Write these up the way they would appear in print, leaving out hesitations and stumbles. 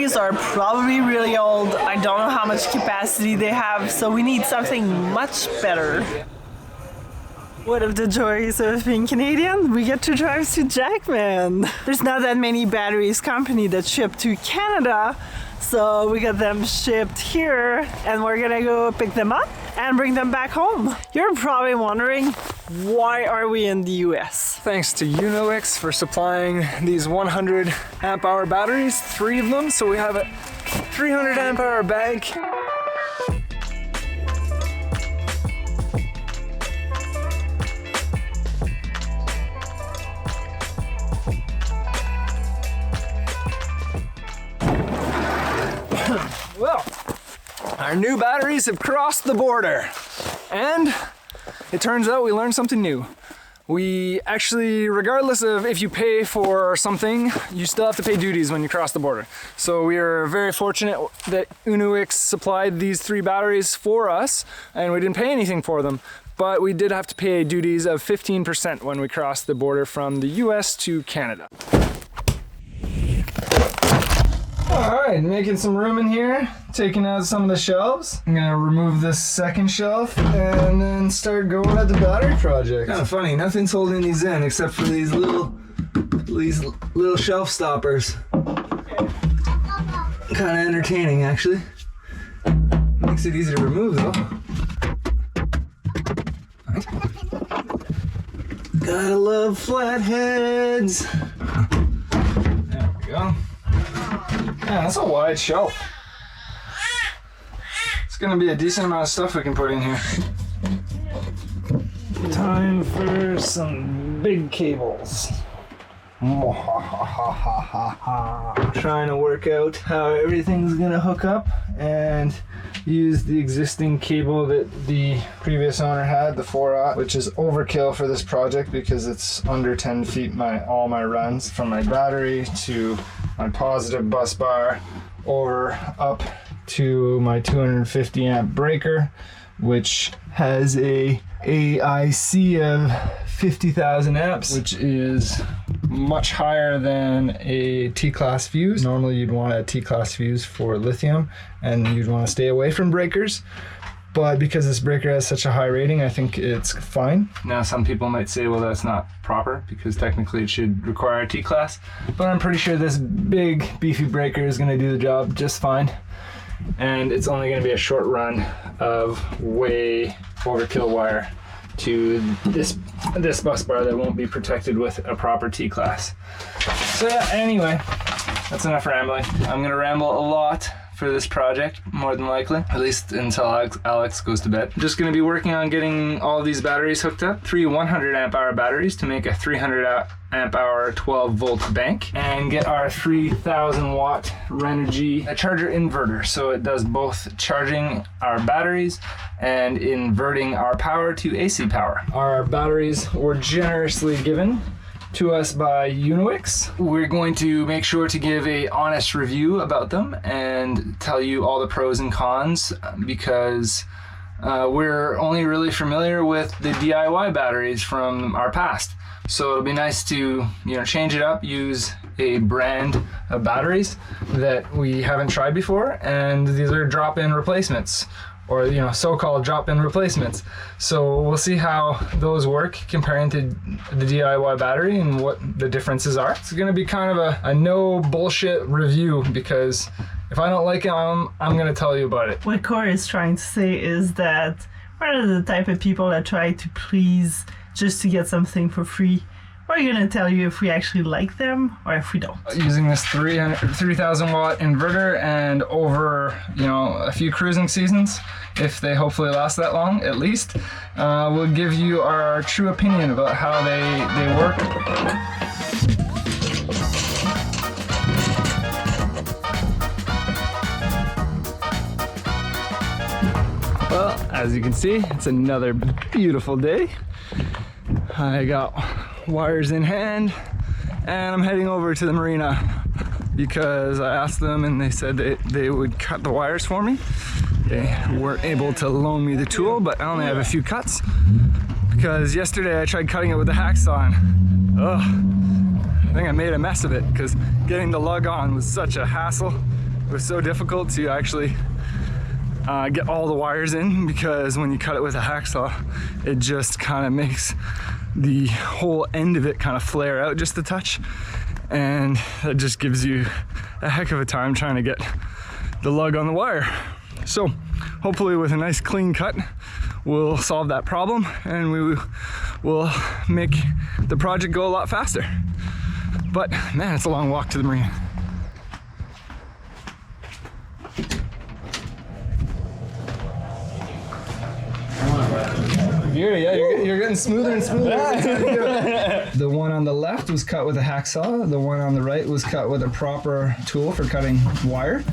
batteries are probably really old. I don't know how much capacity they have, so we need something much better. One of the joys of being Canadian, we get to drive to Jackman. There's not that many batteries company that ship to Canada, so we got them shipped here and we're gonna go pick them up and bring them back home. You're probably wondering, why are we in the US? Thanks to Unowix for supplying these 100 amp hour batteries, 3 of them, so we have a 300 amp hour bank. Well, our new batteries have crossed the border, and it turns out we learned something new. We actually, regardless of if you pay for something, you still have to pay duties when you cross the border. So we are very fortunate that Unowix supplied these 3 batteries for us, and we didn't pay anything for them. But we did have to pay duties of 15% when we crossed the border from the US to Canada. Alright, making some room in here, taking out some of the shelves. I'm gonna remove this second shelf and then start going at the battery project. Kind of funny, nothing's holding these in except for these little shelf stoppers. Kind of entertaining, actually. Makes it easy to remove though. Gotta love flatheads. There we go. Yeah, that's a wide shelf. It's gonna be a decent amount of stuff we can put in here. Time for some big cables. Trying to work out how everything's gonna hook up and use the existing cable that the previous owner had, the 4/0, which is overkill for this project because it's under 10 feet all my runs from my battery to my positive bus bar over up to my 250 amp breaker, which has a AIC of 50,000 amps, which is much higher than a T-class fuse. Normally you'd want a T-class fuse for lithium and you'd want to stay away from breakers. But because this breaker has such a high rating, I think it's fine. Now some people might say, well, that's not proper because technically it should require a T-class. But I'm pretty sure this big beefy breaker is going to do the job just fine. And it's only going to be a short run of way overkill wire to this bus bar that won't be protected with a proper T-class. So yeah, anyway, that's enough rambling. I'm going to ramble a lot for this project, more than likely, at least until Alex goes to bed. I'm just going to be working on getting all these batteries hooked up. 3 100 amp hour batteries to make a 300 amp hour 12 volt bank, and get our 3000 watt Renogy charger inverter, so it does both charging our batteries and inverting our power to AC power. Our batteries were generously given to us by Unowix. We're going to make sure to give a honest review about them and tell you all the pros and cons, because we're only really familiar with the DIY batteries from our past. So it'll be nice to, change it up, use a brand of batteries that we haven't tried before, and these are drop-in replacements, or so-called drop-in replacements. So we'll see how those work comparing to the DIY battery and what the differences are. It's gonna be kind of a no bullshit review, because if I don't like it, I'm gonna tell you about it. What Corey is trying to say is that we're the type of people that try to please just to get something for free. We're gonna tell you if we actually like them or if we don't. Using this 3000 watt inverter and over, a few cruising seasons, if they hopefully last that long at least, we'll give you our true opinion about how they work. Well, as you can see, it's another beautiful day. I got wires in hand and I'm heading over to the marina because I asked them and they said they would cut the wires for me. They weren't able to loan me the tool, but I only have a few cuts because yesterday I tried cutting it with a hacksaw and I think I made a mess of it because getting the lug on was such a hassle. It was so difficult to actually get all the wires in, because when you cut it with a hacksaw, it just kind of makes the whole end of it kind of flare out just a touch, and that just gives you a heck of a time trying to get the lug on the wire. So hopefully with a nice clean cut, we'll solve that problem and we will make the project go a lot faster. But man, it's a long walk to the marina. You're getting smoother and smoother. The one on the left was cut with a hacksaw. The one on the right was cut with a proper tool for cutting wire.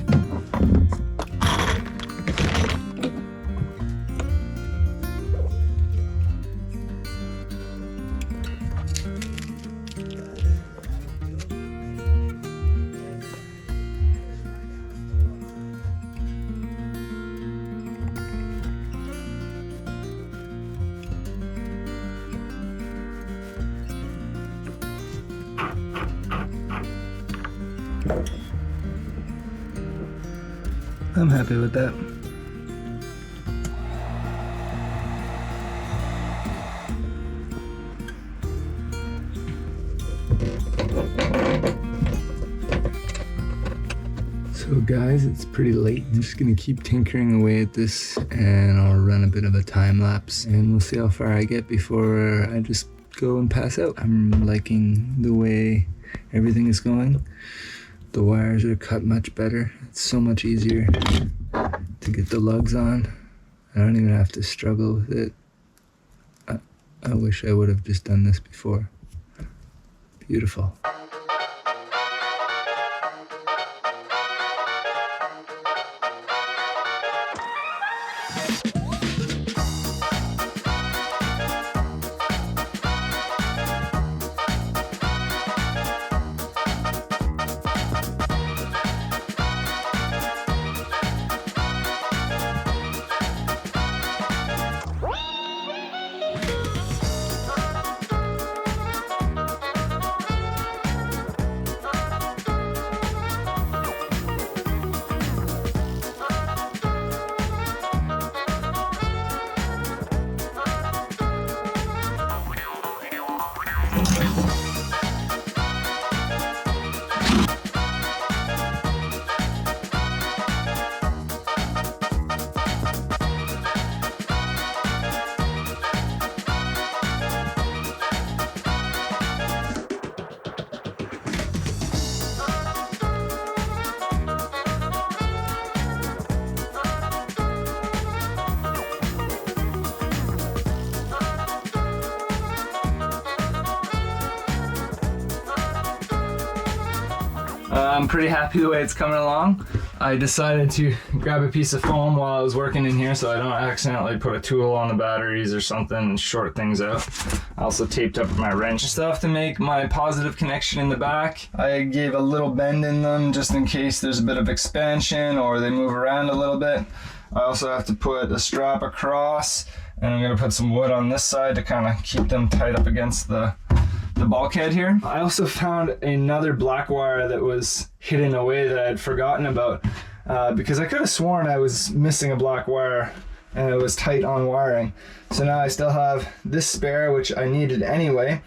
I'm happy with that. So guys, it's pretty late. I'm just gonna keep tinkering away at this and I'll run a bit of a time lapse and we'll see how far I get before I just go and pass out. I'm liking the way everything is going. The wires are cut much better. It's so much easier to get the lugs on. I don't even have to struggle with it. I wish I would have just done this before. Beautiful. I'm pretty happy the way it's coming along. I decided to grab a piece of foam while I was working in here so I don't accidentally put a tool on the batteries or something and short things out. I also taped up my wrench and stuff to make my positive connection in the back. I gave a little bend in them just in case there's a bit of expansion or they move around a little bit. I also have to put a strap across, and I'm gonna put some wood on this side to kind of keep them tight up against the bulkhead here. I also found another black wire that was hidden away that I had forgotten about because I could have sworn I was missing a black wire and it was tight on wiring. So now I still have this spare, which I needed anyway,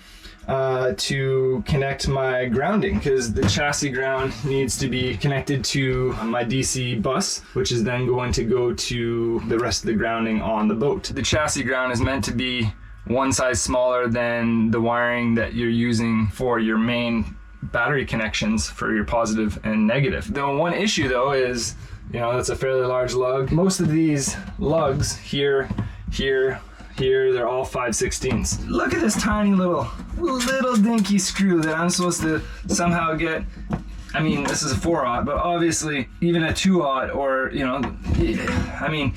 to connect my grounding, because the chassis ground needs to be connected to my DC bus, which is then going to go to the rest of the grounding on the boat. The chassis ground is meant to be one size smaller than the wiring that you're using for your main battery connections for your positive and negative. The one issue though is, you know, that's a fairly large lug. Most of these lugs here, they're all 5/16. Look at this tiny little dinky screw that I'm supposed to somehow get. I mean, this is a 4/0, but obviously even a 2/0, or, you know, I mean,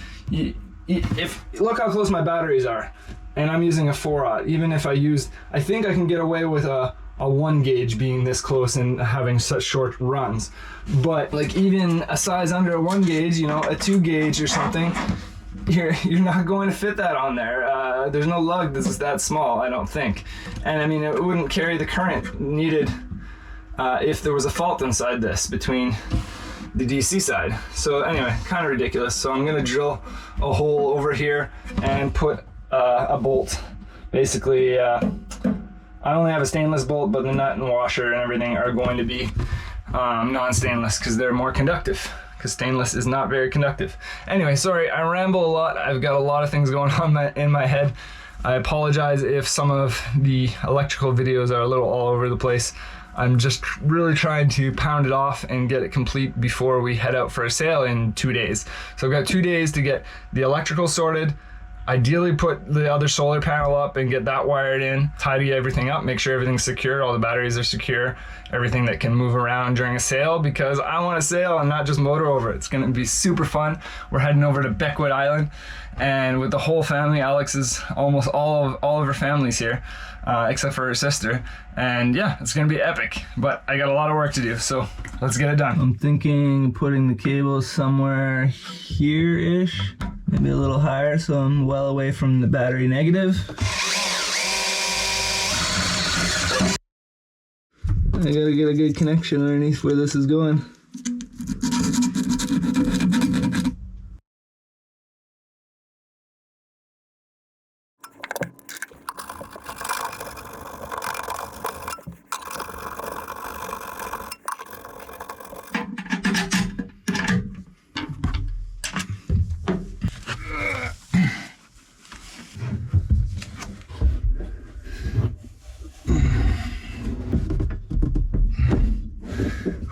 if look how close my batteries are. And I'm using a 4/0. Even if I think I can get away with a 1 gauge being this close and having such short runs. But like even a size under a 1 gauge, you know, a 2 gauge or something, you're not going to fit that on there. There's no lug that's that small, I don't think. And I mean, it wouldn't carry the current needed if there was a fault inside this between the DC side. So anyway, kind of ridiculous. So I'm gonna drill a hole over here and put a bolt. Basically, I only have a stainless bolt, but the nut and washer and everything are going to be non-stainless because they're more conductive, because stainless is not very conductive. Anyway, sorry, I ramble a lot. I've got a lot of things going on in my head. I apologize if some of the electrical videos are a little all over the place. I'm just really trying to pound it off and get it complete before we head out for a sail in 2 days. So I've got 2 days to get the electrical sorted, ideally put the other solar panel up and get that wired in, tidy everything up, make sure everything's secure, all the batteries are secure, everything that can move around during a sail, because I want to sail and not just motor over it. It's going to be super fun. We're heading over to Beckwood Island, and with the whole family. Alex is almost all of her family's here, except for her sister, and yeah, it's going to be epic, but I got a lot of work to do, so let's get it done. I'm thinking putting the cable somewhere here-ish, maybe a little higher, so I'm well away from the battery negative. I gotta get a good connection underneath where this is going.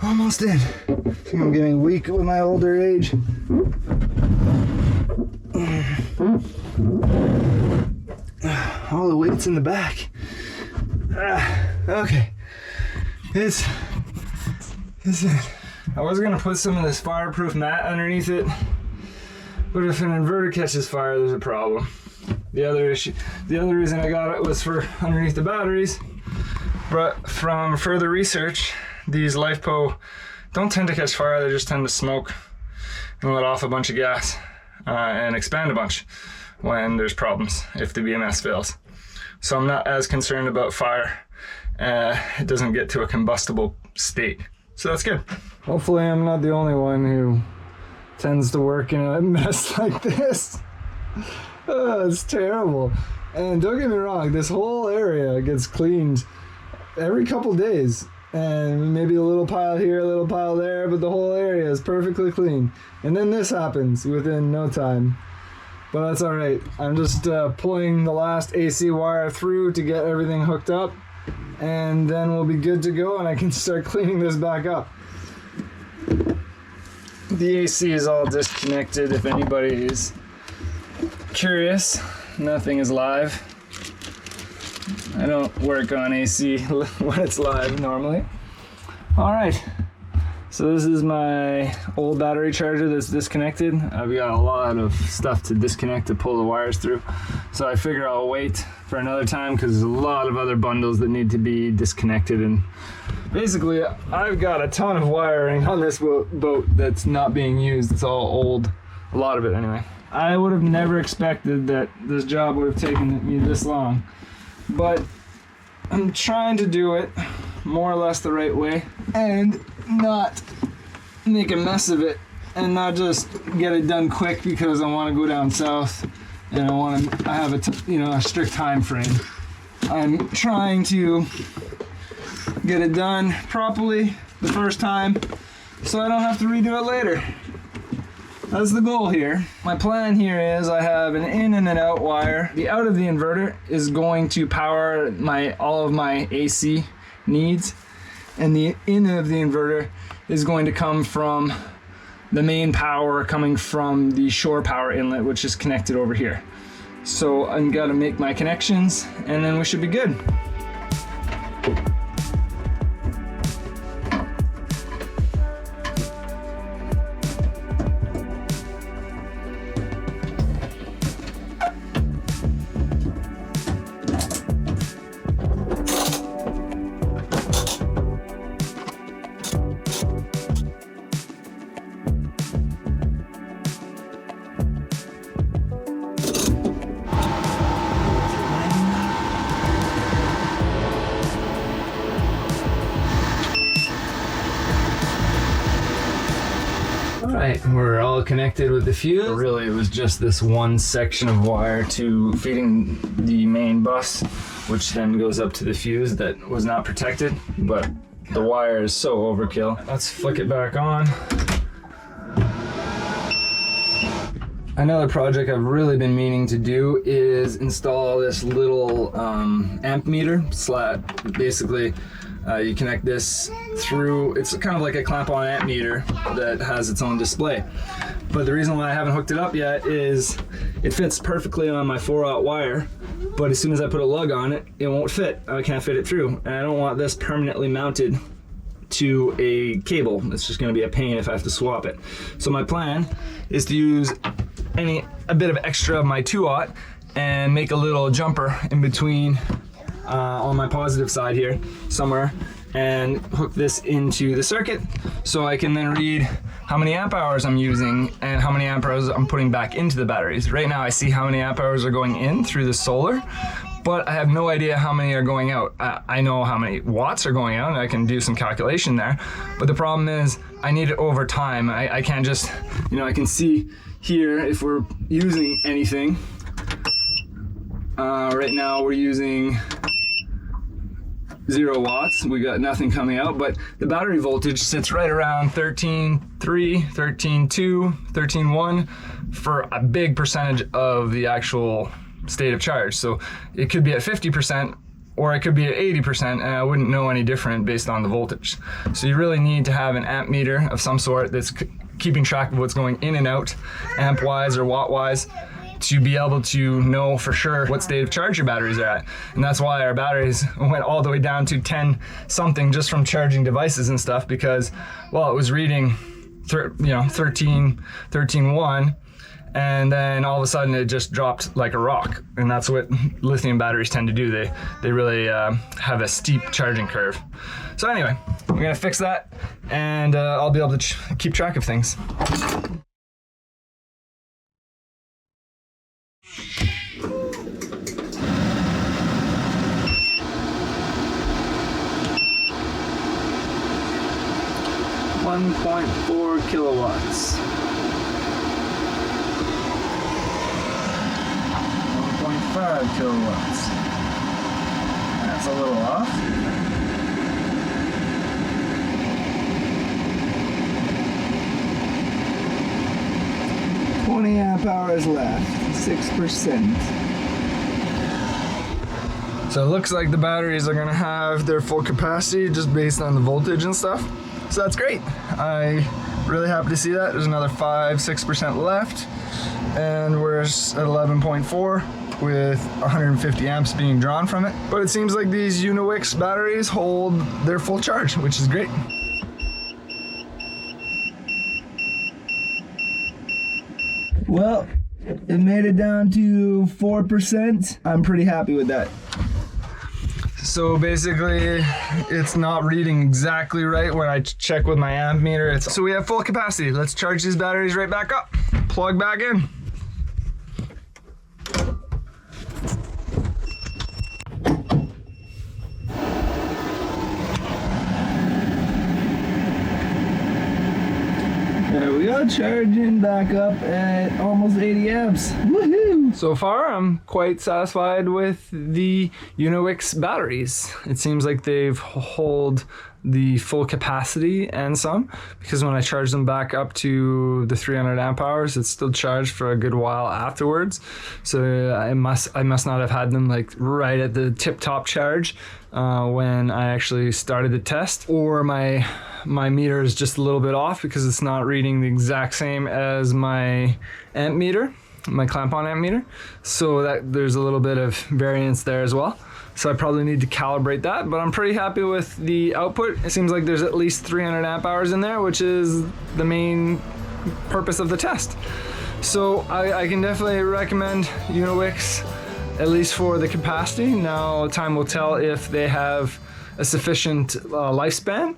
Almost in. I think I'm getting weak with my older age. All the weight's in the back. Okay. It's it. I was gonna put some of this fireproof mat underneath it, but if an inverter catches fire, there's a problem. The other reason I got it was for underneath the batteries, but from further research, these LiFePO don't tend to catch fire, they just tend to smoke and let off a bunch of gas and expand a bunch when there's problems, if the BMS fails. So I'm not as concerned about fire. It doesn't get to a combustible state. So that's good. Hopefully I'm not the only one who tends to work in a mess like this. Oh, it's terrible. And don't get me wrong, this whole area gets cleaned every couple days. And maybe a little pile here, a little pile there, but the whole area is perfectly clean. And then this happens within no time. But that's all right. I'm just pulling the last AC wire through to get everything hooked up, and then we'll be good to go and I can start cleaning this back up. The AC is all disconnected if anybody is curious. Nothing is live. I don't work on AC when it's live normally. All right, so this is my old battery charger that's disconnected. I've got a lot of stuff to disconnect to pull the wires through. So I figure I'll wait for another time because there's a lot of other bundles that need to be disconnected. And basically, I've got a ton of wiring on this boat that's not being used. It's all old, a lot of it anyway. I would have never expected that this job would have taken me this long. But I'm trying to do it more or less the right way and not make a mess of it and not just get it done quick because I want to go down south and I have a strict time frame. I'm trying to get it done properly the first time so I don't have to redo it later. That's the goal here. My plan here is I have an in and an out wire. The out of the inverter is going to power all of my AC needs, and the in of the inverter is going to come from the main power coming from the shore power inlet, which is connected over here. So I'm gonna make my connections and then we should be good. Alright, we're all connected with the fuse. Really, it was just this one section of wire to feeding the main bus, which then goes up to the fuse that was not protected, but the wire is so overkill. Let's flick it back on. Another project I've really been meaning to do is install this little amp meter. Basically, you connect this through, it's kind of like a clamp-on amp meter that has its own display. But the reason why I haven't hooked it up yet is it fits perfectly on my 4/0 wire, but as soon as I put a lug on it, it won't fit. I can't fit it through, and I don't want this permanently mounted to a cable. It's just going to be a pain if I have to swap it. So my plan is to use a bit of extra of my 2/0 and make a little jumper in between on my positive side here somewhere, and hook this into the circuit so I can then read how many amp hours I'm using and how many amp hours I'm putting back into the batteries. Right now I see how many amp hours are going in through the solar, but I have no idea how many are going out. I know how many watts are going out and I can do some calculation there, but the problem is I need it over time. I can't just, I can see here if we're using anything. Right now we're using 0 watts. We got nothing coming out, but the battery voltage sits right around 13.3, 13.2, 13.1 for a big percentage of the actual state of charge. So it could be at 50% or it could be at 80%, and I wouldn't know any different based on the voltage. So you really need to have an amp meter of some sort that's keeping track of what's going in and out, amp wise or watt wise, to be able to know for sure what state of charge your batteries are at. And that's why our batteries went all the way down to 10 something just from charging devices and stuff, because, well, it was reading 13.1, and then all of a sudden it just dropped like a rock. And that's what lithium batteries tend to do. They really have a steep charging curve. So anyway, we're gonna fix that, and I'll be able to keep track of things. .4 kilowatts. 1.5 kilowatts. That's a little off. Amp hours left, 6%. So it looks like the batteries are gonna have their full capacity just based on the voltage and stuff. So that's great. I'm really happy to see that. There's another 5-6% left, and we're at 11.4 with 150 amps being drawn from it. But it seems like these Unowix batteries hold their full charge, which is great. Well, it made it down to 4%. I'm pretty happy with that. So basically, it's not reading exactly right when I check with my amp meter. So we have full capacity. Let's charge these batteries right back up. Plug back in. There we go, charging back up at almost 80 amps. Woohoo! So far, I'm quite satisfied with the Unowix batteries. It seems like they've hold the full capacity and some, because when I charge them back up to the 300 amp hours, it's still charged for a good while afterwards. So I must not have had them like right at the tip-top charge when I actually started the test, or my meter is just a little bit off because it's not reading the exact same as my amp meter, my clamp-on amp meter. So that there's a little bit of variance there as well. So I probably need to calibrate that, but I'm pretty happy with the output. It seems like there's at least 300 amp hours in there, which is the main purpose of the test. So I can definitely recommend Unowix, at least for the capacity. Now time will tell if they have a sufficient lifespan.